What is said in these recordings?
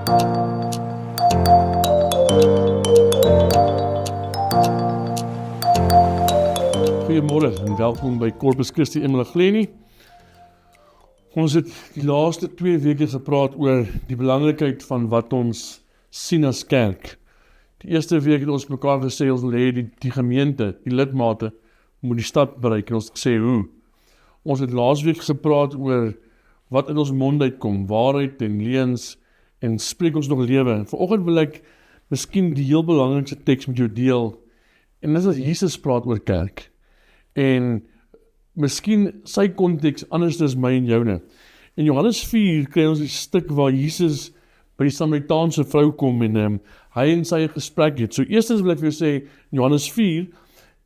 Goeiemôre en welkom by Corpus Christi Emalagleni. Ons het die laaste 2 weke gepraat oor die belangrikheid van wat ons sien as kerk. Die eerste week het ons mekaar gesê, ons wil hê die gemeente, die lidmate, moet die stad bereik en ons sê hoe. Ons het laas week gepraat oor wat in ons mond uitkom, waarheid en leuns en spreek ons nog lewe. Vanoggend wil ek miskien die heel belangrikste teks met jou deel en dis as Jesus praat oor kerk. En miskien sy konteks anders as my en joune. In Johannes 4 kry ons die stuk waar Jesus by die Samaritaanse vrou kom en hy en sy gesprek het. So eerstens wil ek vir jou sê, in Johannes 4,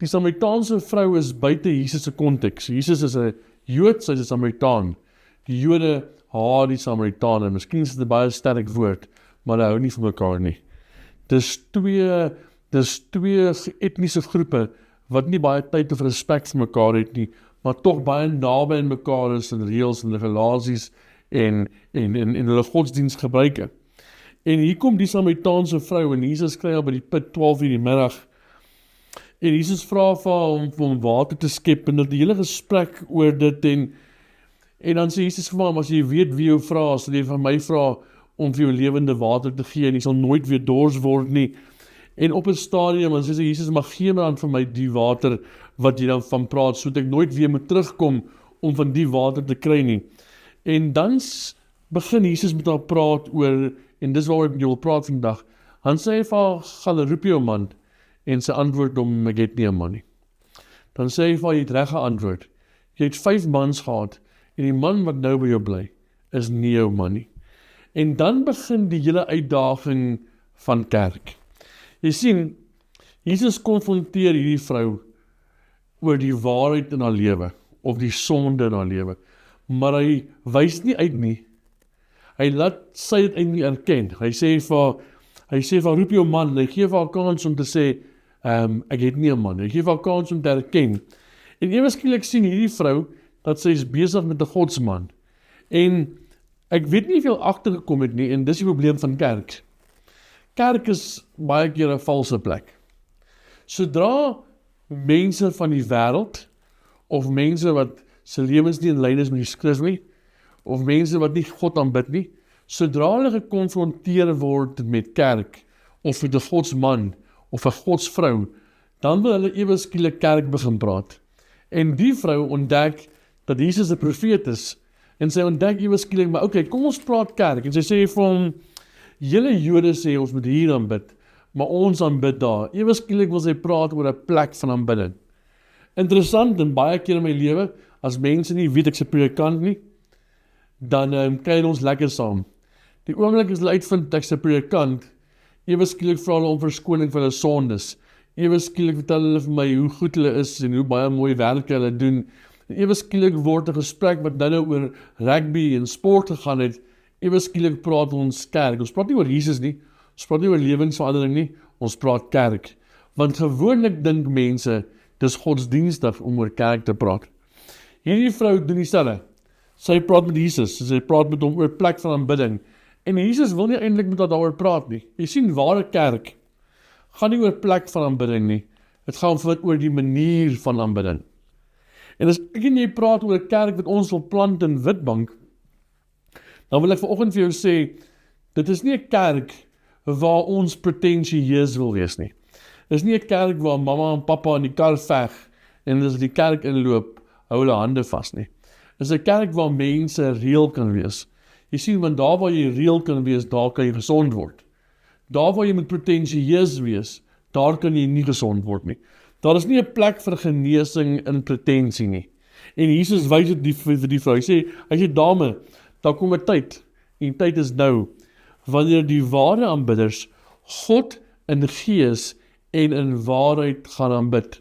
die Samaritaanse vrou is buite Jesus se konteks. Jesus is 'n Jood, sy is 'n Samaritaan. Die Jode haat die Samaritane. Miskien is dit 'n baie sterk woord, maar hulle hou nie van mekaar nie. Dis twee etniese groepe wat nie baie tyd of respek vir mekaar het nie, maar tog baie naby aan mekaar is in reëls en regulasies en hulle godsdiens gebruike. En hier kom die Samaritaanse vrou en Jesus kry haar by die put 12 uur die middag. En Jesus vra vir haar om water te skep en die hele gesprek oor dit en dan sê Jesus vir hom, as jy weet wie jou vra, sal jy van my vra om vir jou lewende water te gee en jy sal nooit weer dors word nie. En op 'n stadium, dan sê Jesus, maar gee my dan vir my die water wat jy dan van praat, sodat ek nooit weer moet terugkom om van die water te kry nie. En dan begin Jesus met haar praat oor, en dis waaroor ek met jou wil praat vandag, dan sê hy vir haar, gaan roep jou man, en sy antwoord hom, ek het nie 'n man nie. Dan sê hy vir haar, jy het reg geantwoord, jy het 5 mans gehad, en die man wat nou by jou bly, is nie jou man nie. En dan begin die hele uitdaging van kerk. Jy sien, Jesus konfronteer hierdie vrou oor die waarheid in haar lewe, of die sonde in haar lewe, maar hy wys nie uit nie. Hy laat sy dit eintlik erken. Hy sê vir roep jou man, hy gee vir haar kans om te sê, ek het nie 'n man, hy gee vir haar kans om te erken. En ewe skielik sien hierdie vrou, dat sy is besig met 'n godsman. En ek weet nie of jy agtergekom het nie, en dis die probleem van kerk. Kerk is baie keer 'n valse plek. Sodra mense van die wêreld, of mense wat se lewens nie in lyn is met die skrif nie, of mense wat nie God aanbid nie, sodra hulle gekonfronteer word met kerk, of met 'n godsman, of 'n godsvrou, dan wil hulle ewe skielik kerk begin praat. En die vrou ontdek dat Jesus 'n profeet is, en sy ontdek ewe skielik, maar okay, kom ons praat kerk, en sy sê vir hom, julle Jode sê ons moet hier aanbid, maar ons aanbid daar. Ewe skielik wil sy praat oor 'n plek van aanbidding. Interessant, en baie keer in my lewe, as mense nie weet ek se predikant nie, dan kuier ons lekker saam. Die oomblik as hulle uitvind ek se predikant, ewe skielik vra hulle om verskoning vir hulle sondes. Ewe skielik vertel hulle vir my hoe goed hulle is en hoe baie mooi werk hulle doen. En ewe skielik word 'n gesprek wat nou oor rugby en sport gegaan het, ewe skielik praat ons kerk. Ons praat nie oor Jesus nie, ons praat nie oor lewensverandering nie, ons praat kerk. Want gewoonlik dink mense, dis godsdienstig om oor kerk te praat. Hierdie vrou doen dieselfde. Sy praat met Jesus, sy praat met hom oor plek van aanbidding. En Jesus wil nie eintlik met haar daaroor praat nie. Jy sien, ware kerk gaan nie oor plek van aanbidding nie. Dit gaan oor die manier van aanbidding. En as ek en jy praat oor 'n kerk wat ons wil plant in Witbank, dan wil ek vanoggend vir jou sê, dit is nie 'n kerk waar ons pretensieus wil wees nie. Dit is nie 'n kerk waar mamma en pappa in die kar veg, en as die kerk inloop, hou hulle hande vas nie. Dit is 'n kerk waar mense reël kan wees. Jy sien, want daar waar jy reël kan wees, daar kan jy gesond word. Daar waar jy met pretensieus wees, daar kan jy nie gesond word nie. Daar is nie 'n plek vir genesing in pretensie nie. En Jesus wys dit vir die vrou. Hy sê, dame, daar kom 'n tyd, en tyd is nou, wanneer die ware aanbidders God in gees en in waarheid gaan aanbid.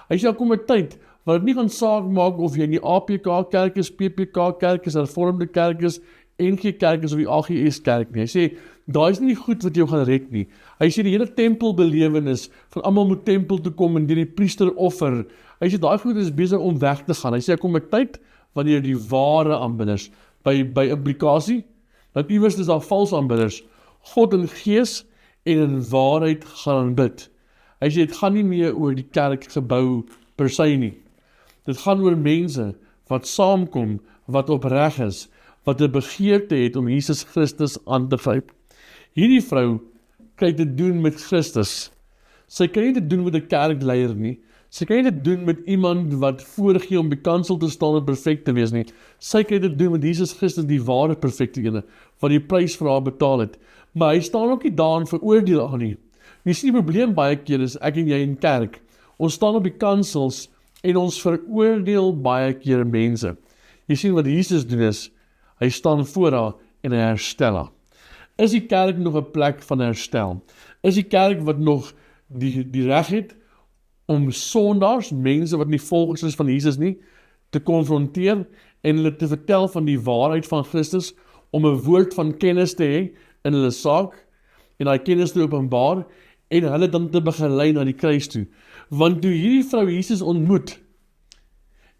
Hy sê, daar kom 'n tyd, waar dit nie gaan saak maak of jy in die APK kerk is, PPK kerk is, hervormde kerk is, NG kerk is of die AGS kerk nie. Hy sê, daar is nie goed wat jou gaan red nie. Hy sê, die hele tempelbelewenis, van almal moet tempel toe kom en deur die priester offer. Hy sê, daai goed is besig om weg te gaan. Hy sê, daar kom 'n tyd, wanneer die ware aanbidders, by implikasie, dat iewers is daar vals aanbidders, God in gees en in waarheid gaan aanbid. Hy sê, dit gaan nie meer oor die kerkgebou per se nie. Dit gaan oor mense wat saamkom, wat opreg is, wat 'n begeerte het om Jesus Christus aan te gryp. Hierdie vrou kry te doen met Christus. Sy kan nie dit doen met 'n kerkleier nie. Sy kan nie dit doen met iemand wat voorgee om die kansel te staan en perfek te wees nie. Sy kan dit doen met Jesus Christus, die ware perfekte ene, wat die prys vir haar betaal het. Maar hy staan ook nie daar en veroordeel haar nie. Jy sien die probleem baie keer is ek en jy in kerk. Ons staan op die kansels en ons veroordeel baie keer mense. Jy sien wat Jesus doen is, hy staan voor haar en hy herstel haar. Is die kerk nog 'n plek van herstel? Is die kerk wat nog die reg het om sondaars, mense wat nie volgers is van Jesus nie, te konfronteer en hulle te vertel van die waarheid van Christus, om 'n woord van kennis te hê in hulle saak, en daai kennis te openbaar, en hulle dan te begelei na die kruis toe. Want toe hierdie vrou Jesus ontmoet,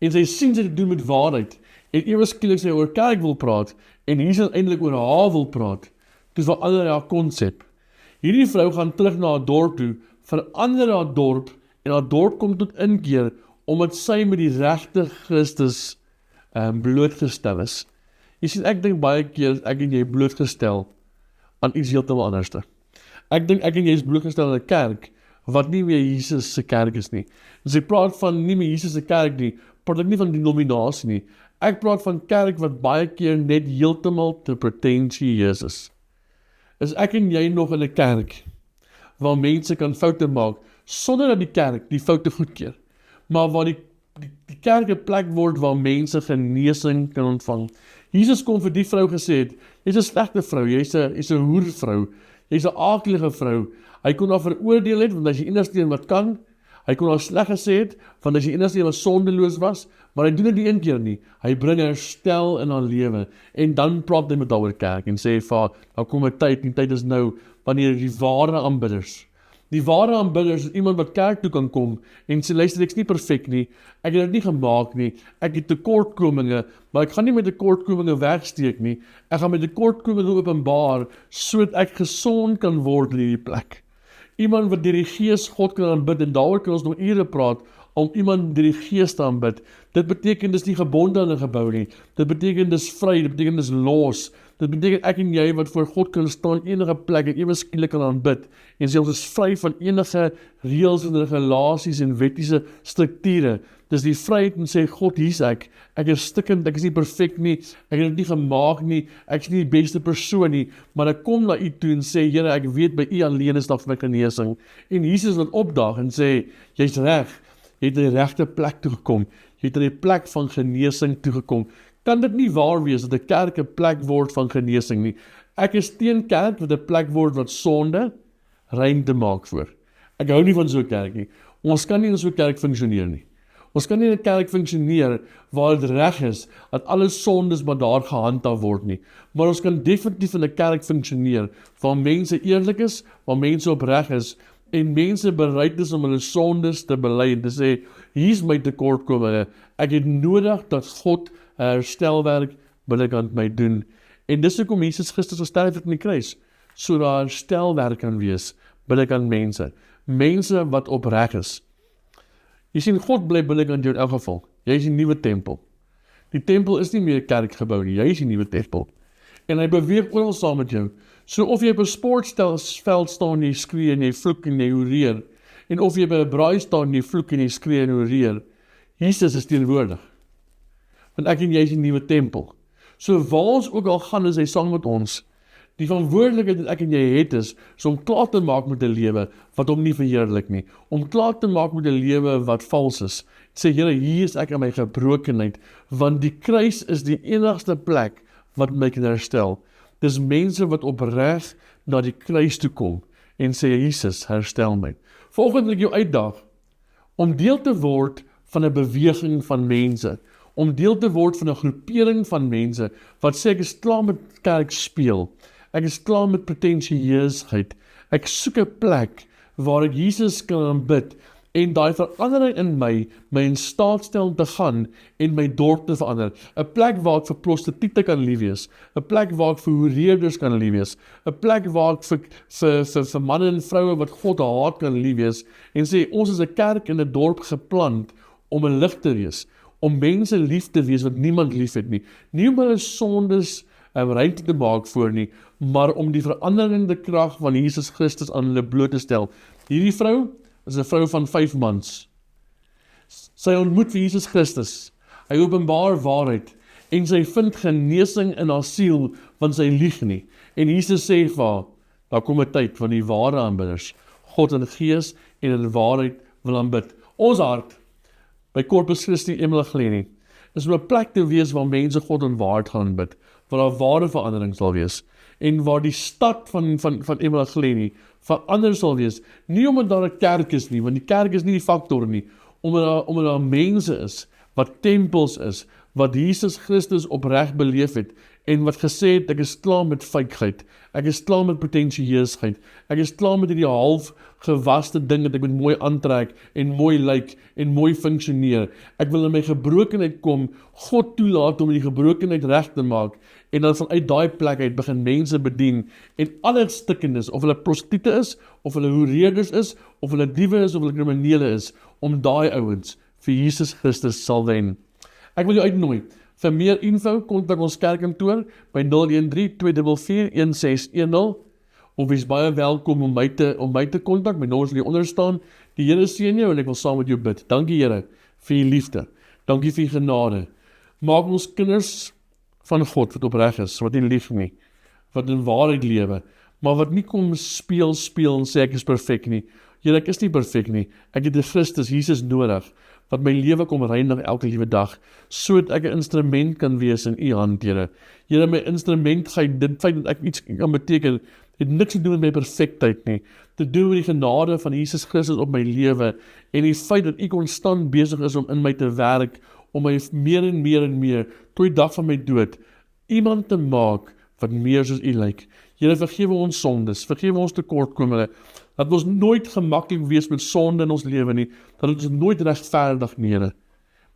en sy sien sy dit doen met waarheid, en ewe skielik sy oor kerk wil praat, en Jesus eintlik oor haar wil praat, toe verander haar konsep. Hierdie vrou gaan terug na haar dorp toe, verander haar dorp, en haar dorp kom tot inkeer, omdat sy met die regte Christus blootgestel is. Jy sien, ek dink baie keer ek en jy blootgestel aan iets heeltemal anderste. Ek dink ek en jy is blootgestel aan 'n kerk, wat nie meer Jesus se kerk is nie. As ek praat van nie meer Jesus se kerk nie, praat ek nie van denominasie nie. Ek praat van kerk wat baie keer net heeltemal te pretensieus is. Is ek en jy nog in 'n kerk, waar mense kan foute maak, sonder dat die kerk die foute goedkeur, maar waar die kerk 'n plek word waar mense genesing kan ontvang. Jesus kom vir die vrou gesê het, jy's 'n slegte vrou, jy's 'n hoervrou, jy's 'n aaklige vrou. Hy kon haar veroordeel het, want hy is die enigste een wat kan. Hy kon haar sleg gesê het, want hy is die enigste een wat sondeloos was, maar hy doen dit nie een keer nie. Hy bring herstel in haar lewe, en dan praat hy met haar oor kerk, en sê, "Vader, nou kom 'n tyd, die tyd is nou, wanneer die ware aanbidders, die ware aanbidders is iemand wat kerk toe kan kom en sê, luister, ek's nie perfek nie, ek het dit nie gemaak nie, ek het tekortkominge, maar ek gaan nie met tekortkominge wegsteek nie, ek gaan met tekortkominge openbaar, sodat ek gesond kan word in hierdie plek." Iemand wat deur die Gees God kan aanbid, en daaroor kan ons nog ure praat, om iemand deur die Gees te aanbid. Dit beteken dis nie gebonde aan 'n gebou nie, dit beteken dis vry, dit beteken dis los, dit beteken ek en jy wat voor God kan staan enige plek en ewe skielik kan aanbid, en sê ons is vry van enige reëls en regulasies en wettiese strukture. Dis die vryheid en sê, God, hier's ek is stikkend, ek is nie perfek nie, ek het dit nie gemaak nie, ek is nie die beste persoon nie, maar ek kom na u toe en sê, Here, ek weet by u alleen is daar vir my genesing. En Jesus wat opdaag en sê, jy's reg, jy het na die regte plek toegekom, jy het na die plek van genesing toegekom. Kan dit nie waar wees dat 'n kerk 'n plek word van genesing nie? Ek is teen kerk wat 'n plek word wat sonde rein te maak voor. Ek hou nie van so 'n kerk nie. Ons kan nie in so 'n kerk funksioneer nie. Ons kan nie in 'n kerk funksioneer waar dit reg is dat alle sondes maar daar gehandhaaf word nie. Maar ons kan definitief in 'n kerk funksioneer waar mense eerlik is, waar mense opreg is, en mense bereid is om hulle sondes te bely en te sê, hier's my tekortkominge, ek het nodig dat God 'n herstelwerk binnekant my doen. En dis hoekom Jesus Christus gesterf het aan die kruis, sodat daar herstelwerk kan wees binnekant mense. Mense wat opreg is. Jy sien, God bly binnekant jou in elk geval. Jy is die nuwe tempel. Die tempel is nie meer 'n kerkgebou nie, jy is die nuwe tempel. En hy beweeg oral saam met jou. So of jy op 'n sportveld staan en jy skree en jy vloek en jy hoereer, en of jy by 'n braai staan en jy vloek en jy skree en hoereer, Jesus is teenwoordig. Want ek en jy is die nuwe tempel. So waar ons ook al gaan, is hy saam met ons. Die verantwoordelikheid wat ek en jy het is om klaar te maak met 'n lewe wat hom nie verheerlik nie. Om klaar te maak met 'n lewe wat vals is. Sê, Here, hier is ek in my gebrokenheid, want die kruis is die enigste plek wat my kan herstel. Dis mense wat opreg na die kruis toe kom en sê, Jesus, herstel my. Volgende wil ek jou uitdaag om deel te word van 'n beweging van mense, om deel te word van 'n groepering van mense wat sê, ek is klaar met kerk speel, ek is klaar met pretensieusheid, ek soek 'n plek waar ek Jesus kan aanbid, en daai verandering in my in staat stel te gaan en my dorp te verander. 'n Plek waar ek vir prostituie kan lief wees, 'n plek waar ek vir hoereerders kan lief wees, 'n plek waar ek vir manne en vroue wat God haat kan lief wees, en sê, ons is 'n kerk in 'n dorp geplant om 'n lig te wees, om mense lief te wees wat niemand lief het nie. Nie om hulle sondes ruimte te maak voor nie, maar om die veranderende krag van Jesus Christus aan hulle bloot te stel. Hierdie vrou is 'n vrou van 5 mans. Sy ontmoet vir Jesus Christus. Hy openbaar waarheid en sy vind genesing in haar siel, want sy lieg nie. En Jesus sê vir haar, daar kom 'n tyd van die ware aanbidders, God in gees en in waarheid wil aanbid. Ons hart by Corpus Christi Emalahleni is om 'n plek te wees waar mense God in waarheid gaan aanbid, waar daar ware verandering sal wees, en waar die stad van Emalahleni verander sal wees, nie omdat daar 'n kerk is nie, want die kerk is nie die faktor nie, omdat daar mense is, wat tempels is, wat Jesus Christus opreg beleef het, en wat gesê het, ek is klaar met feikheid, ek is klaar met pretensieusheid, ek is klaar met hierdie half gewaste ding dat ek moet mooi aantrek, en mooi lyk, en mooi funksioneer. Ek wil in my gebrokenheid kom, God toelaat om die gebrokenheid reg te maak, en dan vanuit daai plek uit begin mense bedien, en alle stikkendes, of hulle prostituie is, of hulle hoereerders is, of hulle diewe is, of hulle kriminele is, om daai ouens vir Jesus Christus sal wen. Ek wil jou uitnooi, vir meer info, kontak ons kerkkantoor by 013-244-1610, of wees baie welkom om my te kontak, my nommer sal hier onder staan. Die Here seën jou en ek wil saam met jou bid. Dankie Here vir u liefde, dankie vir u genade. Maak ons kinders van God wat opreg is, wat nie lief nie, wat in waarheid lewe, maar wat nie kom speel en sê ek is perfek nie. Here, ek is nie perfek nie, ek het die Christus Jesus nodig, wat my lewe kom reinig elke liewe dag, sodat ek 'n instrument kan wees in u hand, Here. Here, my instrumentheid, dit feit dat ek iets kan beteken, het niks te doen met my perfektheid nie, te doen met die genade van Jesus Christus op my lewe, en die feit dat u konstant besig is om in my te werk, om my meer en meer, tot die dag van my dood, iemand te maak, wat meer soos u lyk. Here, vergewe ons sondes, vergewe ons tekortkominge, dat ons nooit gemaklik wees met sonde in ons lewe nie, dat ons nooit regverdig nie, Here,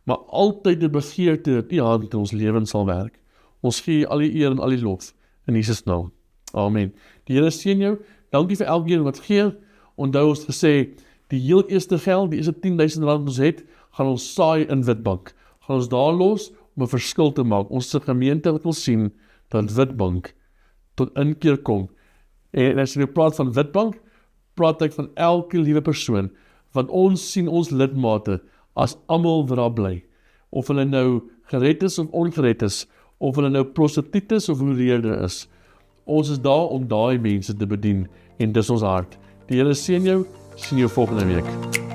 maar altyd die begeerte dat u hand in ons lewens sal werk. Ons gee al die eer en al die lof, in Jesus naam. Amen. Die Here seën jou, dankie vir elkeen wat gee. Onthou ons gesê, die heel eerste geld, die eerste 10.000 rand ons het, gaan ons saai in Witbank. Gaan ons daar los om 'n verskil te maak. Ons gemeente wil sien dat Witbank tot inkeer kom. En as jy praat van Witbank, praat ek van elke liewe persoon, want ons sien ons lidmate as almal wat daar bly. Of hulle nou gered is of ongered is, of hulle nou prostitutes of hoereerder is. Ons is daar om daai mense te bedien, en dis ons hart. Die Here seën jou, sien jou volgende week.